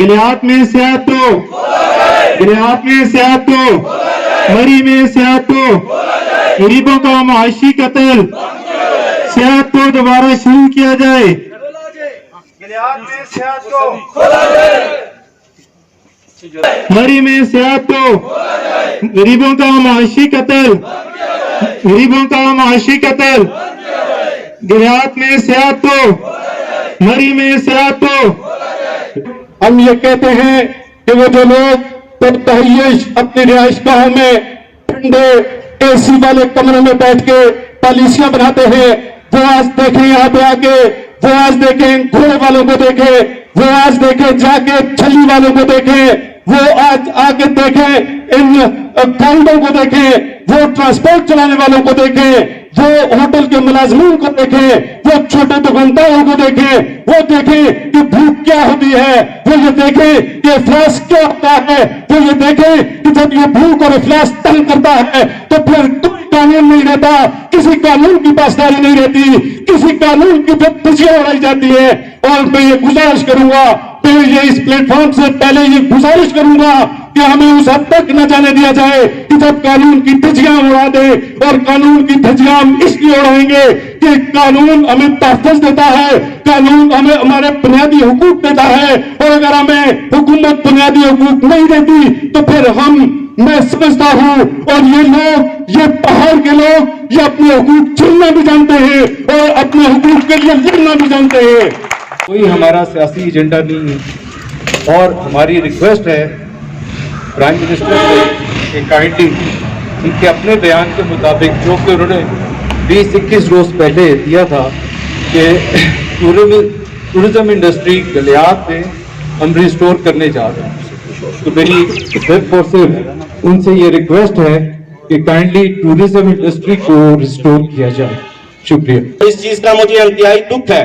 गिलियात में सियाहत तो, गिलियात में सियाहत तो, मरी में सियाहत तो, गरीबों का मुआशी कत्ल सियाहत को दोबारा शुरू किया जाए। गिलियात में सियाहत को, मरी में सियाहत तो, गरीबों का मुआशी कत्ल, गरीबों का मुआशी कत्ल, गिलियात में सियाहत तो, मरी में सियाहत तो। हम ये कहते हैं कि वो जो लोग तहय्युश अपनी रिहाइशगाहों में ठंडे एसी वाले कमरे में बैठ के पॉलिसियां बनाते हैं, वो आज देखें यहाँ पे आके, वो आज देखें घोड़े वालों को देखें, वो आज देखें जाके छली वालों को देखें, वो आज आके देखें इन गाइडों को देखें, वो ट्रांसपोर्ट चलाने वालों को देखें, वो होटल के मुलाजमीन को देखें, वो छोटे दुकानदारों को देखें, वो देखें कि भूख क्या होती है, वो ये देखें कि इफ्लास क्या होता है, वो ये देखें कि जब ये भूख और इफ्लास तंग करता है तो फिर कोई कानून नहीं रहता, किसी कानून की पासदारी नहीं रहती, किसी कानून की धज्जियां उड़ाई जाती है। और मैं ये गुजारिश करूंगा, मैं ये इस प्लेटफॉर्म से पहले ये गुजारिश करूंगा कि हमें उस हद तक न जाने दिया जाए कि जब कानून की धज्जियां उड़ा दे, और कानून की धज्जियां हम इसलिए उड़ाएंगे कि कानून हमें तहफ़्फ़ुज़ देता है, कानून हमें हमारे बुनियादी हुकूक देता है, और अगर हमें हुकूमत बुनियादी हुकूक नहीं देती तो फिर मैं समझता हूं, और ये लोग, ये पहाड़ के लोग, ये अपने हुकूक छीनना भी जानते हैं और अपने हुकूक के लिए लड़ना भी जानते हैं। कोई हमारा सियासी एजेंडा नहीं है, और हमारी रिक्वेस्ट है प्राइम मिनिस्टर से काइंडली उनके अपने बयान के मुताबिक, जो कि उन्होंने 20-21 रोज पहले दिया था कि टूरिज्म इंडस्ट्री गिलियात में हम रिस्टोर करने जा रहे हैं, तो मेरी सिर्फ उनसे ये रिक्वेस्ट है कि काइंडली टूरिज्म इंडस्ट्री को रिस्टोर किया जाए। शुक्रिया। इस चीज का मुझे इंतहाई दुख है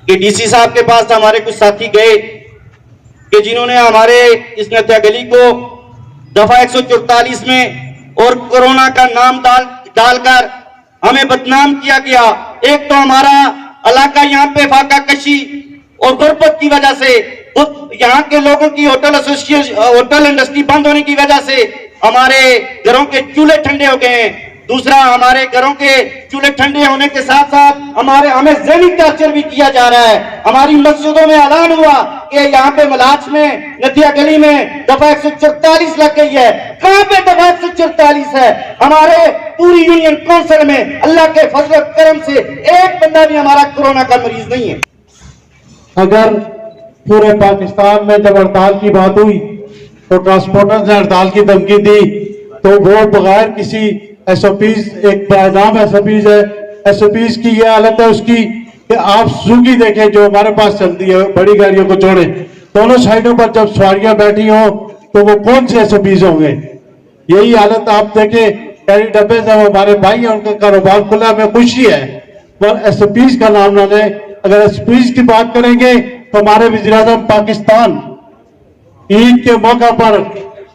कि डीसी साहब के पास हमारे कुछ साथी गए कि जिन्होंने हमारे इस नत्या गली को दफा 144 में और कोरोना का नाम डालकर हमें बदनाम किया गया। एक तो हमारा इलाका यहाँ पे फाका कशी और गुर्बत की वजह से, यहाँ के लोगों की होटल इंडस्ट्री बंद होने की वजह से हमारे घरों के चूल्हे ठंडे हो गए हैं। दूसरा, हमारे घरों के चूल्हे ठंडे होने के साथ साथ हमें ज़हनी टॉर्चर भी किया जा रहा है। हमारी मस्जिदों में ऐलान हुआ कि यहाँ पे मलाच में नदिया गली में दफा 144 लग गई है। कहाँ पे दफा 144 है? हमारे पूरी यूनियन काउंसिल में अल्लाह के फजल करम से एक बंदा भी हमारा कोरोना का मरीज नहीं है। अगर पूरे पाकिस्तान में जब हड़ताल की बात हुई तो ट्रांसपोर्टर ने हड़ताल की धमकी दी, तो वो बगैर किसी एसओपीज, एक नाम एसओपीज है, एसओपीज की ये हालत है उसकी कि आप स्विगी देखें जो हमारे पास चलती है, बड़ी गाड़ियों को छोड़े, दोनों साइडों पर जब सवारियां बैठी हो तो वो कौन से एसओपीज होंगे? यही हालत आप देखें। कैरी डब्बे से हमारे भाई हैं, उनका कारोबार खुला, हमें खुशी है, पर एसओपीज का नाम ना लें। अगर एसओपीज की बात करेंगे तो हमारे वज़ीर-ए-आज़म पाकिस्तान ईद के मौका पर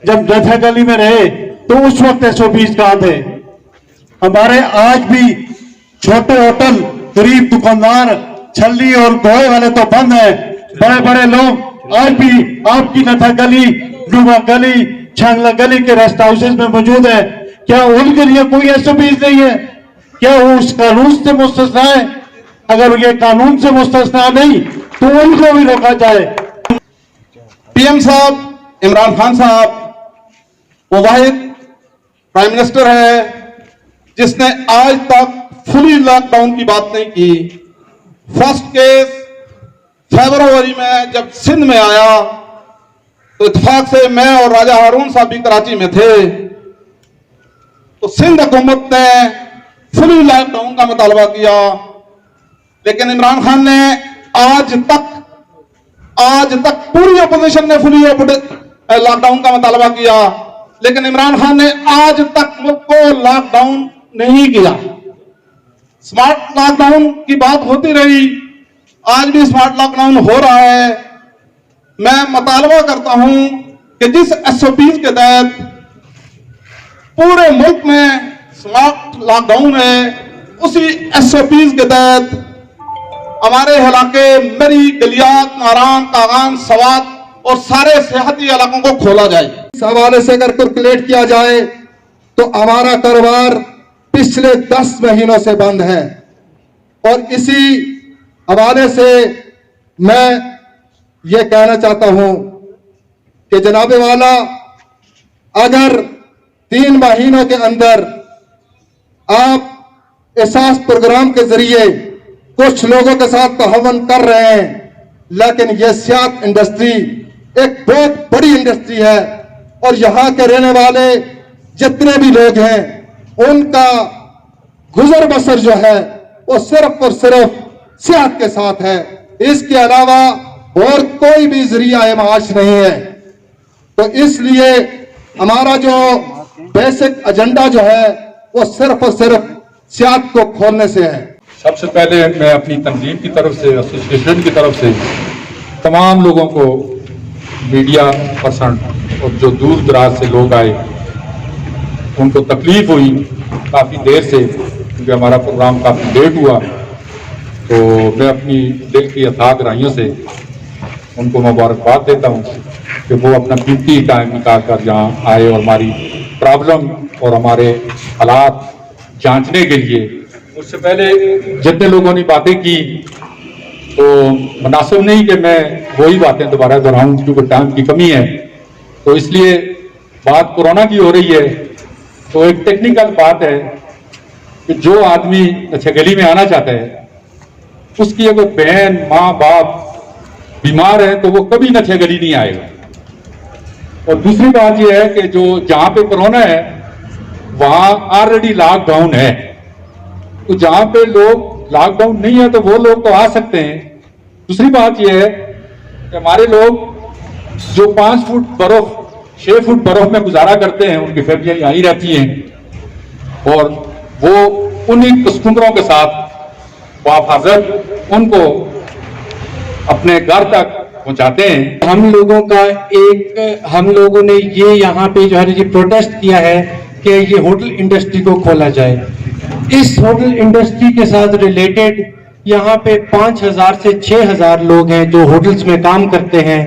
जब नथिया गली में रहे तो उस वक्त एसओपीज कहां थे? हमारे आज भी छोटे होटल, गरीब दुकानदार, छल्ली और गोहे वाले तो बंद है, बड़े बड़े लोग आज भी आपकी नथा गली, डूबा गली, छांगला गली के रेस्ट हाउसेज में मौजूद है। क्या उनके लिए कोई एसओपीज नहीं है? क्या वो उस कानून से मुस्तस्ना है? अगर ये कानून से मुस्तस्ना नहीं तो उनको भी रोका जाए। पीएम साहब इमरान खान साहब वो वाहिद प्राइम मिनिस्टर है जिसने आज तक फुली लॉकडाउन की बात नहीं की। फर्स्ट केस फरवरी में जब सिंध में आया तो इत्तेफाक से मैं और राजा हारून साहब भी कराची में थे, तो सिंध हुकूमत ने फुली लॉकडाउन का मुतालबा किया, लेकिन इमरान खान ने आज तक पूरी अपोजिशन ने फुली लॉकडाउन का मुतालबा किया, लेकिन इमरान खान ने आज तक मुल्क को लॉकडाउन नहीं किया। स्मार्ट लॉकडाउन की बात होती रही, आज भी स्मार्ट लॉकडाउन हो रहा है। मैं मुतालबा करता हूं कि जिस एसओपीज के तहत पूरे मुल्क में स्मार्ट लॉकडाउन है, उसी एसओपीज के तहत हमारे इलाके मरी, गलियात, नारायण, तागान, सवात और सारे सेहती इलाकों को खोला जाए। इस हवाले से अगर कैलकुलेट किया जाए तो हमारा कारोबार पिछले 10 महीनों से बंद है। और इसी हवाले से मैं ये कहना चाहता हूं कि जनाबे वाला, अगर 3 महीनों के अंदर आप एहसास प्रोग्राम के जरिए कुछ लोगों के साथ तावन कर रहे हैं, लेकिन यह सियाहत इंडस्ट्री एक बहुत बड़ी इंडस्ट्री है और यहां के रहने वाले जितने भी लोग हैं उनका गुजर बसर जो है वो सिर्फ और सिर्फ सियाहत के साथ है। इसके अलावा और कोई भी जरिया माश नहीं है। तो इसलिए हमारा जो बेसिक एजेंडा जो है वो सिर्फ और सिर्फ सियाहत को खोलने से है। सबसे पहले मैं अपनी तंजीम की तरफ से, एसोसिएशन की तरफ से तमाम लोगों को, मीडिया पर्सन और जो दूर दराज से लोग आए उनको तकलीफ हुई काफ़ी देर से, क्योंकि हमारा प्रोग्राम काफ़ी लेट हुआ, तो मैं अपनी दिल की अथाह गहराइयों से उनको मुबारकबाद देता हूँ कि वो अपना कीमती टाइम निकाल कर यहाँ आए और हमारी प्रॉब्लम और हमारे हालात जांचने के लिए। उससे पहले जितने लोगों ने बातें की तो मुनासिब नहीं कि मैं वही बातें दोबारा दोहराऊं, क्योंकि टाइम की कमी है। तो इसलिए बात कोरोना की हो रही है, तो एक टेक्निकल बात है कि जो आदमी अच्छा गली में आना चाहता है उसकी अगर बहन, माँ, बाप बीमार है तो वो कभी नशे गली नहीं आएगा। और दूसरी बात यह है कि जो जहां पे कोरोना है वहां ऑलरेडी लॉकडाउन है, तो जहां पे लोग लॉकडाउन नहीं है तो वो लोग तो आ सकते हैं। दूसरी बात यह है कि हमारे लोग जो 5 फुट बर्फ, 6 फुट बर्फ में गुजारा करते हैं, उनकी फैमिलियां यहीं रहती हैं और वो उन्हीं कस्टमरों के साथ बाफाजत उनको अपने घर तक पहुंचाते हैं। हम लोगों ने ये यहाँ पे जो है प्रोटेस्ट किया है कि ये होटल इंडस्ट्री को खोला जाए। इस होटल इंडस्ट्री के साथ रिलेटेड यहाँ पे 5,000 से 6,000 लोग हैं जो होटल्स में काम करते हैं।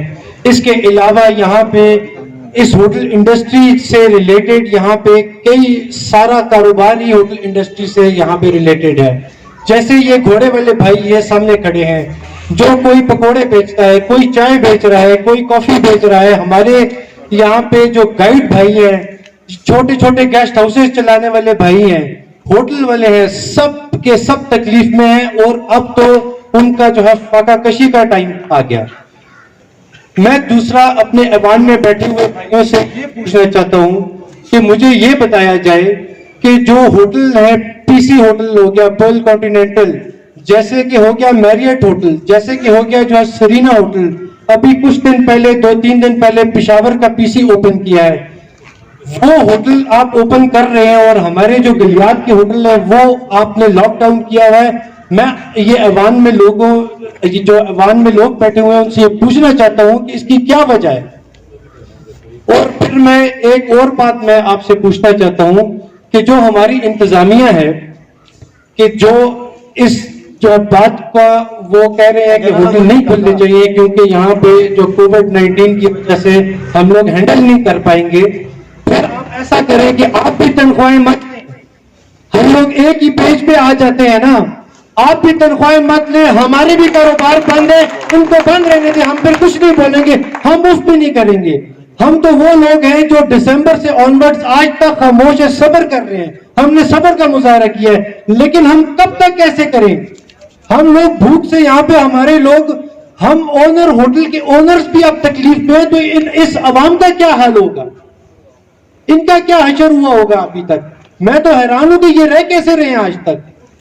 इसके अलावा यहाँ पे इस होटल इंडस्ट्री से रिलेटेड यहाँ पे कई सारा कारोबार ही होटल इंडस्ट्री से यहाँ पे रिलेटेड है। जैसे ये घोड़े वाले भाई ये सामने खड़े हैं, जो कोई पकोड़े बेचता है, कोई चाय बेच रहा है, कोई कॉफी बेच रहा है। हमारे यहाँ पे जो गाइड भाई हैं, छोटे छोटे गेस्ट हाउसेस चलाने वाले भाई हैं, होटल वाले हैं, सब के सब तकलीफ में हैं और अब तो उनका जो है फाका कशी का टाइम आ गया। मैं दूसरा अपने ऐवान में बैठे हुए भाइयों से ये पूछना चाहता हूं कि मुझे ये बताया जाए कि जो होटल है, पीसी होटल हो गया, पर्ल कॉन्टिनेंटल, जैसे कि हो गया मैरियट होटल, जैसे कि हो गया जो है सरीना होटल, अभी कुछ दिन पहले 2-3 दिन पहले पिशावर का पीसी ओपन किया है, वो होटल आप ओपन कर रहे हैं और हमारे जो गलियात के होटल है वो आपने लॉकडाउन किया हुआ है। मैं ये ऐवान में लोगों, जो ऐवान में लोग बैठे हुए हैं उनसे ये पूछना चाहता हूं कि इसकी क्या वजह है। और फिर मैं एक और बात मैं आपसे पूछना चाहता हूं कि जो हमारी इंतजामिया है कि जो इस जो बात का वो कह रहे हैं कि होटल नहीं खोलने चाहिए क्योंकि यहाँ पे जो कोविड-19 की वजह से हम लोग हैंडल नहीं कर पाएंगे, फिर आप ऐसा करें कि आप भी तनख्वाहें मत लें, हम लोग एक ही पेज पे आ जाते हैं ना, आप भी तनख्वाहें मत लें, हमारे भी कारोबार बंद है, उनको बंद रहने दें, हम फिर कुछ नहीं बोलेंगे, हम उस भी नहीं करेंगे। हम तो वो लोग हैं जो दिसंबर से ऑनवर्ड्स आज तक खामोश है, सब्र कर रहे हैं, हमने सब्र का मुजाहरा किया है, लेकिन हम कब तक कैसे करें? हम लोग भूख से यहाँ पे हमारे लोग, हम ओनर, होटल के ओनर्स भी अब तकलीफ में हैं, तो इस अवाम का क्या हाल होगा, इनका क्या हशर हुआ होगा अभी तक? मैं तो हैरान हूं कि ये रह कैसे रहे हैं आज तक।